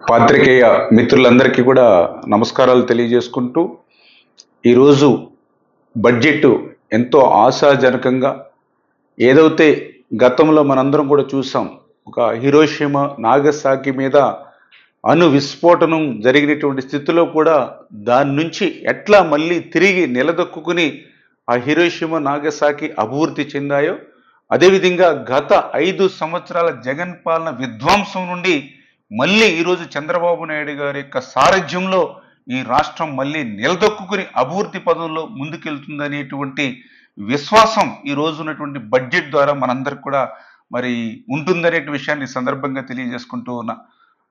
పాత్రికేయ మిత్రులందరికీ కూడా నమస్కారాలు తెలియజేసుకుంటూ ఈరోజు బడ్జెట్ ఎంతో ఆశాజనకంగా ఏదైతే గతంలో మనందరం కూడా చూసాం, ఒక హిరోషిమా నాగసాకి మీద అణు విస్ఫోటనం జరిగినటువంటి స్థితిలో కూడా దాని నుంచి ఎట్లా మళ్ళీ తిరిగి నిలదొక్కుని ఆ హిరోషిమా నాగసాకి అభివృద్ధి చెందాయో, అదేవిధంగా గత 5 సంవత్సరాల జగన్ పాలన విధ్వంసం నుండి మళ్ళీ ఈరోజు చంద్రబాబు నాయుడు గారి యొక్క సారథ్యంలో ఈ రాష్ట్రం మళ్ళీ నిలదొక్కుని అభివృద్ధి పదంలో ముందుకెళ్తుందనేటువంటి విశ్వాసం ఈ రోజు ఉన్నటువంటి బడ్జెట్ ద్వారా మనందరికి కూడా మరి ఉంటుందనే విషయాన్ని సందర్భంగా తెలియజేసుకుంటూ ఉన్నా.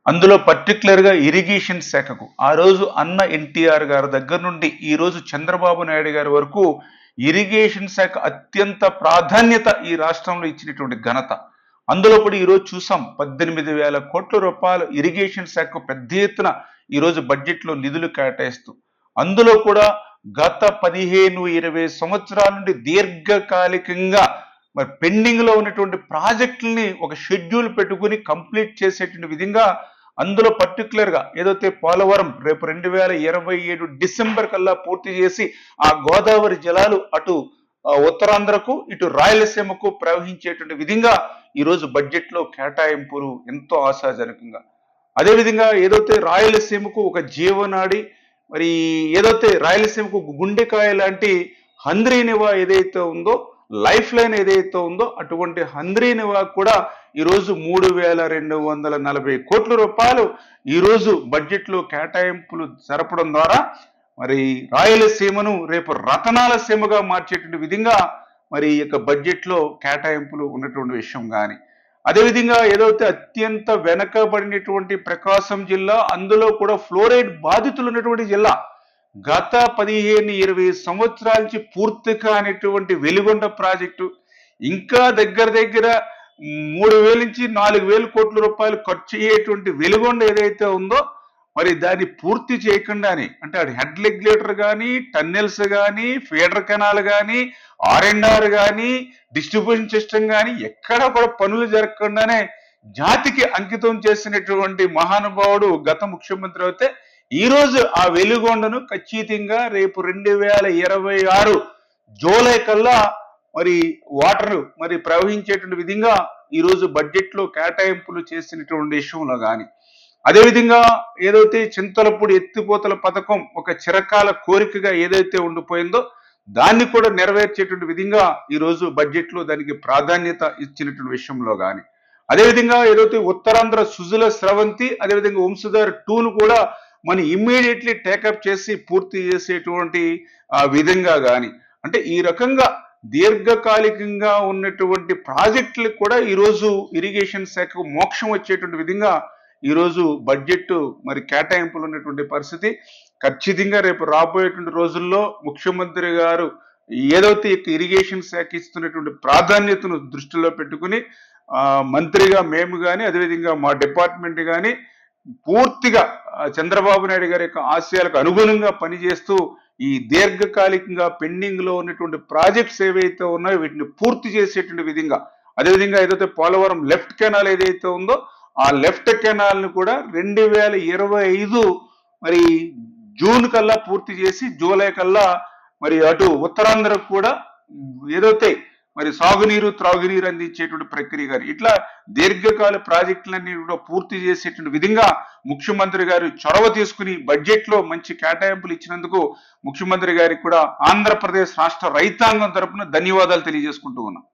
అందులో పర్టికులర్గా ఇరిగేషన్ శాఖకు ఆ రోజు అన్న ఎన్టీఆర్ గారి దగ్గర నుండి ఈ రోజు చంద్రబాబు నాయుడు గారి వరకు ఇరిగేషన్ శాఖ అత్యంత ప్రాధాన్యత ఈ రాష్ట్రంలో ఇచ్చినటువంటి ఘనత. అందులో కూడా ఈరోజు చూసాం 18,000 కోట్ల రూపాయలు ఇరిగేషన్ శాఖకు పెద్ద ఎత్తున ఈరోజు బడ్జెట్లో నిధులు కేటాయిస్తూ, అందులో కూడా గత 15-20 సంవత్సరాల నుండి దీర్ఘకాలికంగా మరి పెండింగ్లో ఉన్నటువంటి ప్రాజెక్టుల్ని ఒక షెడ్యూల్ పెట్టుకుని కంప్లీట్ చేసేటువంటి విధంగా అందులో పర్టికులర్గా ఏదైతే పోలవరం రేపు 2027 డిసెంబర్ కల్లా పూర్తి చేసి ఆ గోదావరి జలాలు అటు ఉత్తరాంధ్రకు ఇటు రాయలసీమకు ప్రవహించేటువంటి విధంగా ఈరోజు బడ్జెట్లో కేటాయింపులు ఎంతో ఆశాజనకంగా. అదేవిధంగా ఏదైతే రాయలసీమకు ఒక జీవనాడి, మరి ఏదైతే రాయలసీమకు గుండెకాయ లాంటి హంద్రీనివా ఏదైతే ఉందో, లైఫ్ లైన్ ఏదైతే ఉందో, అటువంటి హంద్రీనివా కూడా ఈరోజు 3,240 కోట్ల రూపాయలు ఈరోజు బడ్జెట్లో కేటాయింపులు జరపడం ద్వారా మరి రాయలసీమను రేపు రతనాల సీమగా మార్చేటువంటి విధంగా మరి ఈ యొక్క బడ్జెట్లో కేటాయింపులు ఉన్నటువంటి విషయం. కానీ అదేవిధంగా ఏదైతే అత్యంత వెనకబడినటువంటి ప్రకాశం జిల్లా, అందులో కూడా ఫ్లోరైడ్ బాధితులు ఉన్నటువంటి జిల్లా, గత 15-20 సంవత్సరాల నుంచి పూర్తి కానిటువంటి వెలిగొండ ప్రాజెక్టు ఇంకా దగ్గర 3,000 నుంచి 4,000 కోట్ల రూపాయలు ఖర్చు అయ్యేటువంటి వెలిగొండ ఏదైతే ఉందో, మరి దాన్ని పూర్తి చేయకుండానే, అంటే అది హెడ్ రెగ్యులేటర్ కానీ, టన్నెల్స్ కానీ, ఫీడర్ కెనాల్ కానీ, R&R కానీ, డిస్ట్రిబ్యూషన్ సిస్టమ్ కానీ ఎక్కడ కూడా పనులు జరగకుండానే జాతికి అంకితం చేసినటువంటి మహానుభావుడు గత ముఖ్యమంత్రి అయితే ఈరోజు ఆ వెలుగొండను ఖచ్చితంగా రేపు 2026 జూలై కల్లా మరి వాటర్ మరి ప్రవహించేటువంటి విధంగా ఈరోజు బడ్జెట్లో కేటాయింపులు చేసినటువంటి విషయంలో కానీ, అదేవిధంగా ఏదైతే చింతలపూడి ఎత్తిపోతల పథకం ఒక చిరకాల కోరికగా ఏదైతే ఉండిపోయిందో దాన్ని కూడా నెరవేర్చేటువంటి విధంగా ఈరోజు బడ్జెట్లో దానికి ప్రాధాన్యత ఇచ్చినటువంటి విషయంలో కానీ, అదేవిధంగా ఏదైతే ఉత్తరాంధ్ర సుజల స్రవంతి, అదేవిధంగా వంశధార 2ను కూడా మనం ఇమ్మీడియట్లీ టేకప్ చేసి పూర్తి చేసేటువంటి విధంగా కానీ, అంటే ఈ రకంగా దీర్ఘకాలికంగా ఉన్నటువంటి ప్రాజెక్టులకు కూడా ఈరోజు ఇరిగేషన్ శాఖకు మోక్షం వచ్చేటువంటి విధంగా ఈరోజు బడ్జెట్ మరి కేటాయింపులు ఉన్నటువంటి పరిస్థితి. ఖచ్చితంగా రేపు రాబోయేటువంటి రోజుల్లో ముఖ్యమంత్రి గారు ఏదైతే ఇరిగేషన్ శాఖ ఇస్తున్నటువంటి ప్రాధాన్యతను దృష్టిలో పెట్టుకుని మంత్రిగా మేము కానీ, అదేవిధంగా మా డిపార్ట్మెంట్ కానీ పూర్తిగా చంద్రబాబు నాయుడు గారి యొక్క ఆశయాలకు అనుగుణంగా పనిచేస్తూ ఈ దీర్ఘకాలికంగా పెండింగ్ లో ఉన్నటువంటి ప్రాజెక్ట్స్ ఏవైతే ఉన్నాయో వీటిని పూర్తి చేసేటువంటి విధంగా, అదేవిధంగా ఏదైతే పోలవరం లెఫ్ట్ కెనాల్ ఏదైతే ఉందో ఆ లెఫ్ట్ కెనాల్ ను కూడా 2025 మరి జూన్ కల్లా పూర్తి చేసి జూలై కల్లా మరి అటు ఉత్తరాంధ్రకు కూడా ఏదైతే మరి సాగునీరు త్రాగునీరు అందించేటువంటి ప్రక్రియ గారు ఇట్లా దీర్ఘకాల ప్రాజెక్టులన్నీ కూడా పూర్తి చేసేటువంటి విధంగా ముఖ్యమంత్రి గారు చొరవ తీసుకుని బడ్జెట్లో మంచి కేటాయింపులు ఇచ్చినందుకు ముఖ్యమంత్రి గారికి కూడా ఆంధ్రప్రదేశ్ రాష్ట్ర రైతాంగం తరపున ధన్యవాదాలు తెలియజేసుకుంటూ ఉన్నాం.